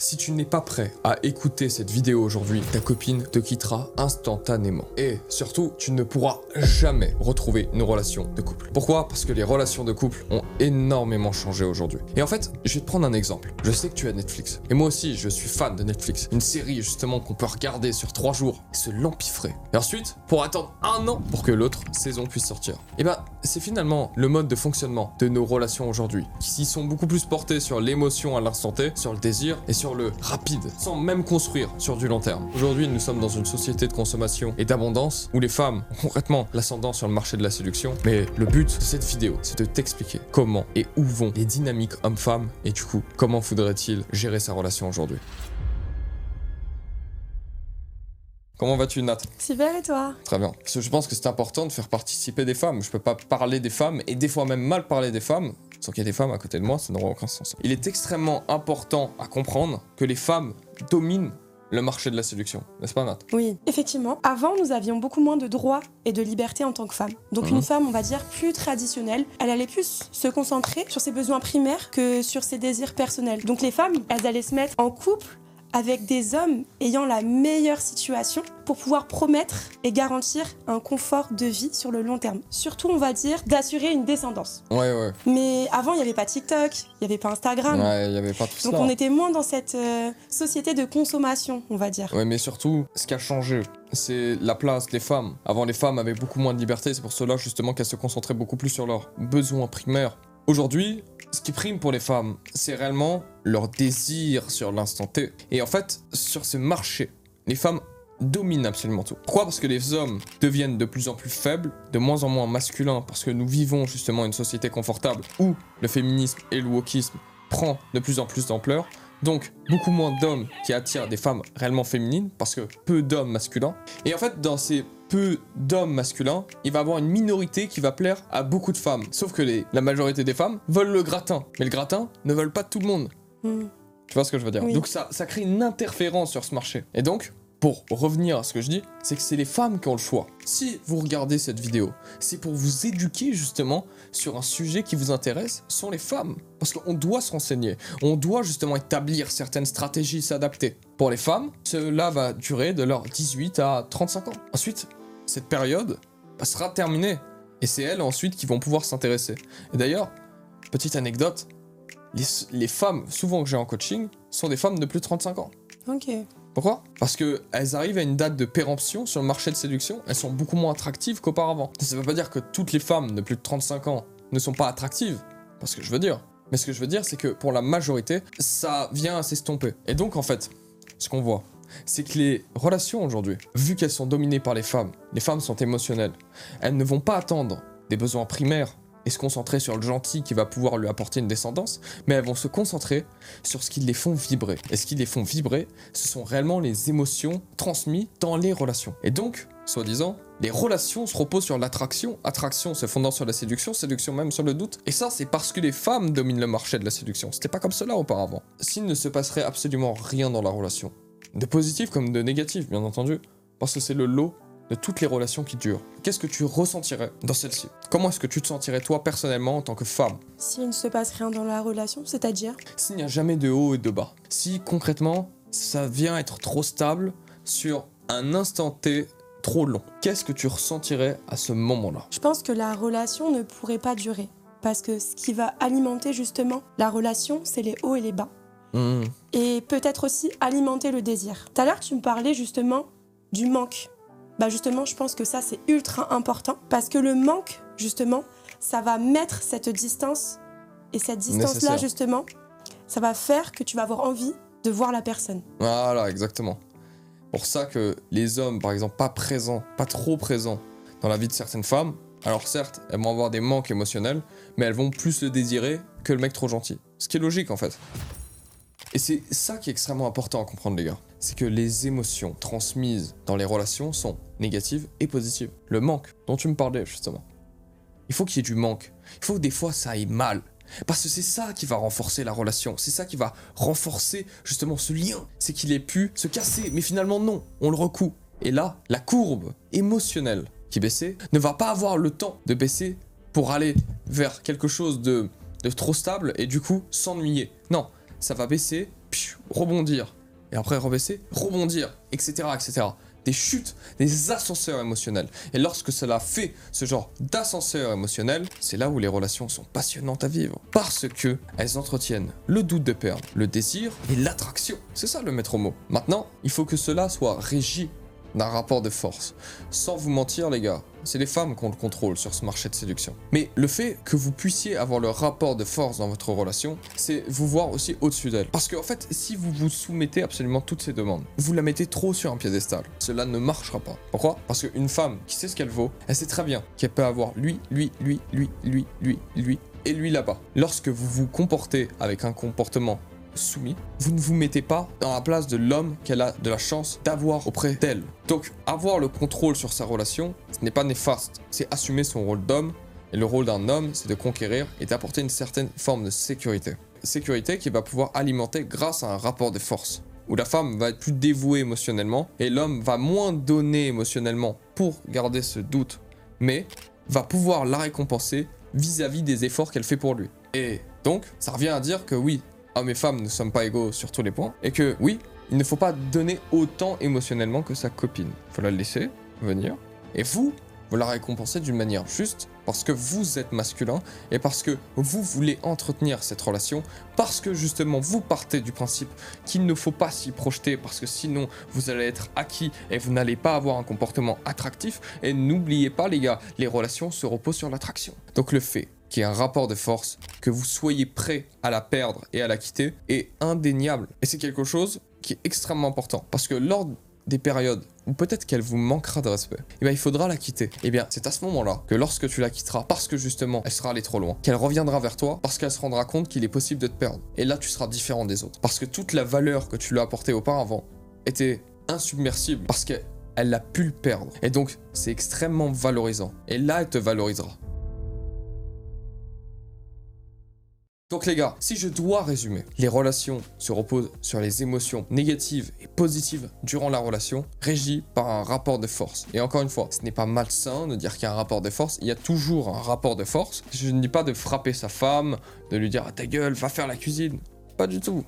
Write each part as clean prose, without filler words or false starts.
Si tu n'es pas prêt à écouter cette vidéo aujourd'hui, ta copine te quittera instantanément. Et surtout, tu ne pourras jamais retrouver une relation de couple. Pourquoi? Parce que les relations de couple ont énormément changé aujourd'hui. Et en fait, je vais te prendre un exemple. Je sais que tu as Netflix. Et moi aussi, je suis fan de Netflix. Une série justement qu'on peut regarder sur 3 jours et se l'empiffrer. Et ensuite, pour attendre 1 an pour que l'autre saison puisse sortir. Et ben, c'est finalement le mode de fonctionnement de nos relations aujourd'hui, qui sont beaucoup plus portés sur l'émotion à l'instant T, sur le désir et sur le rapide, sans même construire sur du long terme. Aujourd'hui, nous sommes dans une société de consommation et d'abondance où les femmes ont concrètement l'ascendant sur le marché de la séduction. Mais le but de cette vidéo, c'est de t'expliquer comment et où vont les dynamiques hommes-femmes et du coup, comment faudrait-il gérer sa relation aujourd'hui. Comment vas-tu, Nat? Super, et toi? Très bien. Parce que je pense que c'est important de faire participer des femmes. Je peux pas parler des femmes, et des fois même mal parler des femmes, sans qu'il y ait des femmes à côté de moi, ça n'aura aucun sens. Il est extrêmement important à comprendre que les femmes dominent le marché de la séduction. N'est-ce pas, Nat? Oui, effectivement. Avant, nous avions beaucoup moins de droits et de liberté en tant que femme. Donc une femme, on va dire, plus traditionnelle, elle allait plus se concentrer sur ses besoins primaires que sur ses désirs personnels. Donc les femmes, elles allaient se mettre en couple avec des hommes ayant la meilleure situation pour pouvoir promettre et garantir un confort de vie sur le long terme. Surtout, on va dire, d'assurer une descendance. Ouais. Mais avant, il n'y avait pas TikTok, il n'y avait pas Instagram. Ouais, il n'y avait pas tout ça. Donc on était moins dans cette société de consommation, on va dire. Ouais, mais surtout, ce qui a changé, c'est la place des femmes. Avant, les femmes avaient beaucoup moins de liberté, c'est pour cela justement qu'elles se concentraient beaucoup plus sur leurs besoins primaires. Aujourd'hui, ce qui prime pour les femmes, c'est réellement leur désir sur l'instant T. Et en fait, sur ce marché, les femmes dominent absolument tout. Pourquoi? Parce que les hommes deviennent de plus en plus faibles, de moins en moins masculins, parce que nous vivons justement une société confortable où le féminisme et le wokisme prend de plus en plus d'ampleur. Donc, beaucoup moins d'hommes qui attirent des femmes réellement féminines, parce que peu d'hommes masculins. Et en fait, dans ces peu d'hommes masculins, il va y avoir une minorité qui va plaire à beaucoup de femmes. Sauf que la majorité des femmes veulent le gratin. Mais le gratin ne veulent pas tout le monde. Tu vois ce que je veux dire? Oui. Donc ça crée une interférence sur ce marché. Et donc, pour revenir à ce que je dis, c'est que c'est les femmes qui ont le choix. Si vous regardez cette vidéo, c'est pour vous éduquer justement sur un sujet qui vous intéresse, sont les femmes. Parce qu'on doit se renseigner, on doit justement établir certaines stratégies, s'adapter. Pour les femmes, cela va durer de leurs 18 à 35 ans. Ensuite, cette période sera terminée. Et c'est elles ensuite qui vont pouvoir s'intéresser. Et d'ailleurs, petite anecdote, les femmes, souvent que j'ai en coaching, sont des femmes de plus de 35 ans. Ok. Pourquoi? Parce qu'elles arrivent à une date de péremption sur le marché de séduction, elles sont beaucoup moins attractives qu'auparavant. Ça ne veut pas dire que toutes les femmes de plus de 35 ans ne sont pas attractives, parce que je veux dire. Mais ce que je veux dire, c'est que pour la majorité, ça vient à s'estomper. Et donc en fait, ce qu'on voit, c'est que les relations aujourd'hui, vu qu'elles sont dominées par les femmes sont émotionnelles, elles ne vont pas attendre des besoins primaires et se concentrer sur le gentil qui va pouvoir lui apporter une descendance, mais elles vont se concentrer sur ce qui les font vibrer. Et ce qui les font vibrer, ce sont réellement les émotions transmises dans les relations. Et donc, soi-disant, les relations se reposent sur l'attraction, attraction se fondant sur la séduction, séduction même sur le doute. Et ça, c'est parce que les femmes dominent le marché de la séduction. C'était pas comme cela auparavant. S'il ne se passerait absolument rien dans la relation, de positif comme de négatif, bien entendu, parce que c'est le lot de toutes les relations qui durent. Qu'est-ce que tu ressentirais dans celle-ci? Comment est-ce que tu te sentirais toi personnellement en tant que femme? S'il ne se passe rien dans la relation, c'est-à-dire? S'il n'y a jamais de haut et de bas. Si concrètement, ça vient être trop stable sur un instant T trop long. Qu'est-ce que tu ressentirais à ce moment-là? Je pense que la relation ne pourrait pas durer. Parce que ce qui va alimenter justement la relation, c'est les hauts et les bas. Et peut-être aussi alimenter le désir. Tout à l'heure, tu me parlais justement du manque. Bah justement, je pense que ça, c'est ultra important. Parce que le manque, justement, ça va mettre cette distance. Et cette distance-là, justement, ça va faire que tu vas avoir envie de voir la personne. Voilà, exactement. Pour ça que les hommes, par exemple, pas présents, pas trop présents dans la vie de certaines femmes, alors certes, elles vont avoir des manques émotionnels, mais elles vont plus le désirer que le mec trop gentil. Ce qui est logique, en fait. Et c'est ça qui est extrêmement important à comprendre, les gars. C'est que les émotions transmises dans les relations sont négatives et positives. Le manque dont tu me parlais, justement. Il faut qu'il y ait du manque. Il faut que des fois ça aille mal. Parce que c'est ça qui va renforcer la relation. C'est ça qui va renforcer justement ce lien. C'est qu'il ait pu se casser. Mais finalement non, on le recoue. Et là, la courbe émotionnelle qui baissait ne va pas avoir le temps de baisser pour aller vers quelque chose de trop stable et du coup s'ennuyer. Non, ça va baisser, puis rebondir. Et après rebaisser, rebondir, etc., etc. Des chutes, des ascenseurs émotionnels. Et lorsque cela fait ce genre d'ascenseur émotionnel, c'est là où les relations sont passionnantes à vivre. Parce que elles entretiennent le doute de perdre, le désir et l'attraction. C'est ça le maître mot. Maintenant, il faut que cela soit régi d'un rapport de force. Sans vous mentir les gars, c'est les femmes qui ont le contrôle sur ce marché de séduction. Mais le fait que vous puissiez avoir le rapport de force dans votre relation, c'est vous voir aussi au-dessus d'elle. Parce qu'en fait, si vous vous soumettez absolument toutes ces demandes, vous la mettez trop sur un piédestal. Cela ne marchera pas. Pourquoi? Parce qu'une femme qui sait ce qu'elle vaut, elle sait très bien qu'elle peut avoir lui et lui là-bas. Lorsque vous vous comportez avec un comportement soumis, vous ne vous mettez pas dans la place de l'homme qu'elle a de la chance d'avoir auprès d'elle. Donc, avoir le contrôle sur sa relation, ce n'est pas néfaste, c'est assumer son rôle d'homme, et le rôle d'un homme, c'est de conquérir et d'apporter une certaine forme de sécurité. Sécurité qui va pouvoir alimenter grâce à un rapport de force, où la femme va être plus dévouée émotionnellement, et l'homme va moins donner émotionnellement pour garder ce doute, mais va pouvoir la récompenser vis-à-vis des efforts qu'elle fait pour lui. Et donc, ça revient à dire que oui, hommes et femmes ne sommes pas égaux sur tous les points, et que oui, il ne faut pas donner autant émotionnellement que sa copine. Il faut la laisser venir, et vous la récompensez d'une manière juste, parce que vous êtes masculin, et parce que vous voulez entretenir cette relation, parce que justement vous partez du principe qu'il ne faut pas s'y projeter, parce que sinon vous allez être acquis, et vous n'allez pas avoir un comportement attractif, et n'oubliez pas les gars, les relations se reposent sur l'attraction. Donc le fait qu'il y ait un rapport de force, que vous soyez prêt à la perdre et à la quitter, est indéniable. Et c'est quelque chose qui est extrêmement important. Parce que lors des périodes où peut-être qu'elle vous manquera de respect, et bien il faudra la quitter. Et bien c'est à ce moment-là que lorsque tu la quitteras, parce que justement elle sera allée trop loin, qu'elle reviendra vers toi, parce qu'elle se rendra compte qu'il est possible de te perdre. Et là tu seras différent des autres. Parce que toute la valeur que tu lui as apportée auparavant était insubmersible, parce qu'elle a pu le perdre. Et donc c'est extrêmement valorisant. Et là elle te valorisera. Donc les gars, si je dois résumer, les relations se reposent sur les émotions négatives et positives durant la relation, régies par un rapport de force. Et encore une fois, ce n'est pas malsain de dire qu'il y a un rapport de force, il y a toujours un rapport de force. Je ne dis pas de frapper sa femme, de lui dire ah, ta gueule, va faire la cuisine. Pas du tout.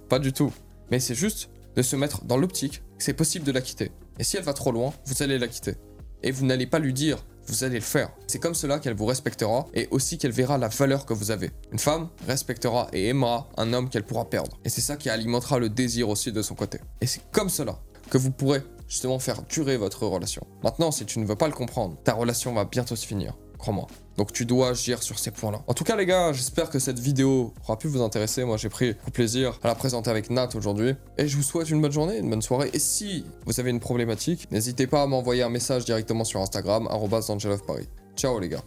Pas du tout. Mais c'est juste de se mettre dans l'optique que c'est possible de la quitter. Et si elle va trop loin, vous allez la quitter. Et vous n'allez pas lui dire vous allez le faire. C'est comme cela qu'elle vous respectera et aussi qu'elle verra la valeur que vous avez. Une femme respectera et aimera un homme qu'elle pourra perdre. Et c'est ça qui alimentera le désir aussi de son côté. Et c'est comme cela que vous pourrez justement faire durer votre relation. Maintenant, si tu ne veux pas le comprendre, ta relation va bientôt se finir. Crois-moi. Donc tu dois agir sur ces points-là. En tout cas les gars, j'espère que cette vidéo aura pu vous intéresser. Moi j'ai pris beaucoup plaisir à la présenter avec Nat aujourd'hui. Et je vous souhaite une bonne journée, une bonne soirée. Et si vous avez une problématique, n'hésitez pas à m'envoyer un message directement sur Instagram, @angelofparis. Ciao les gars.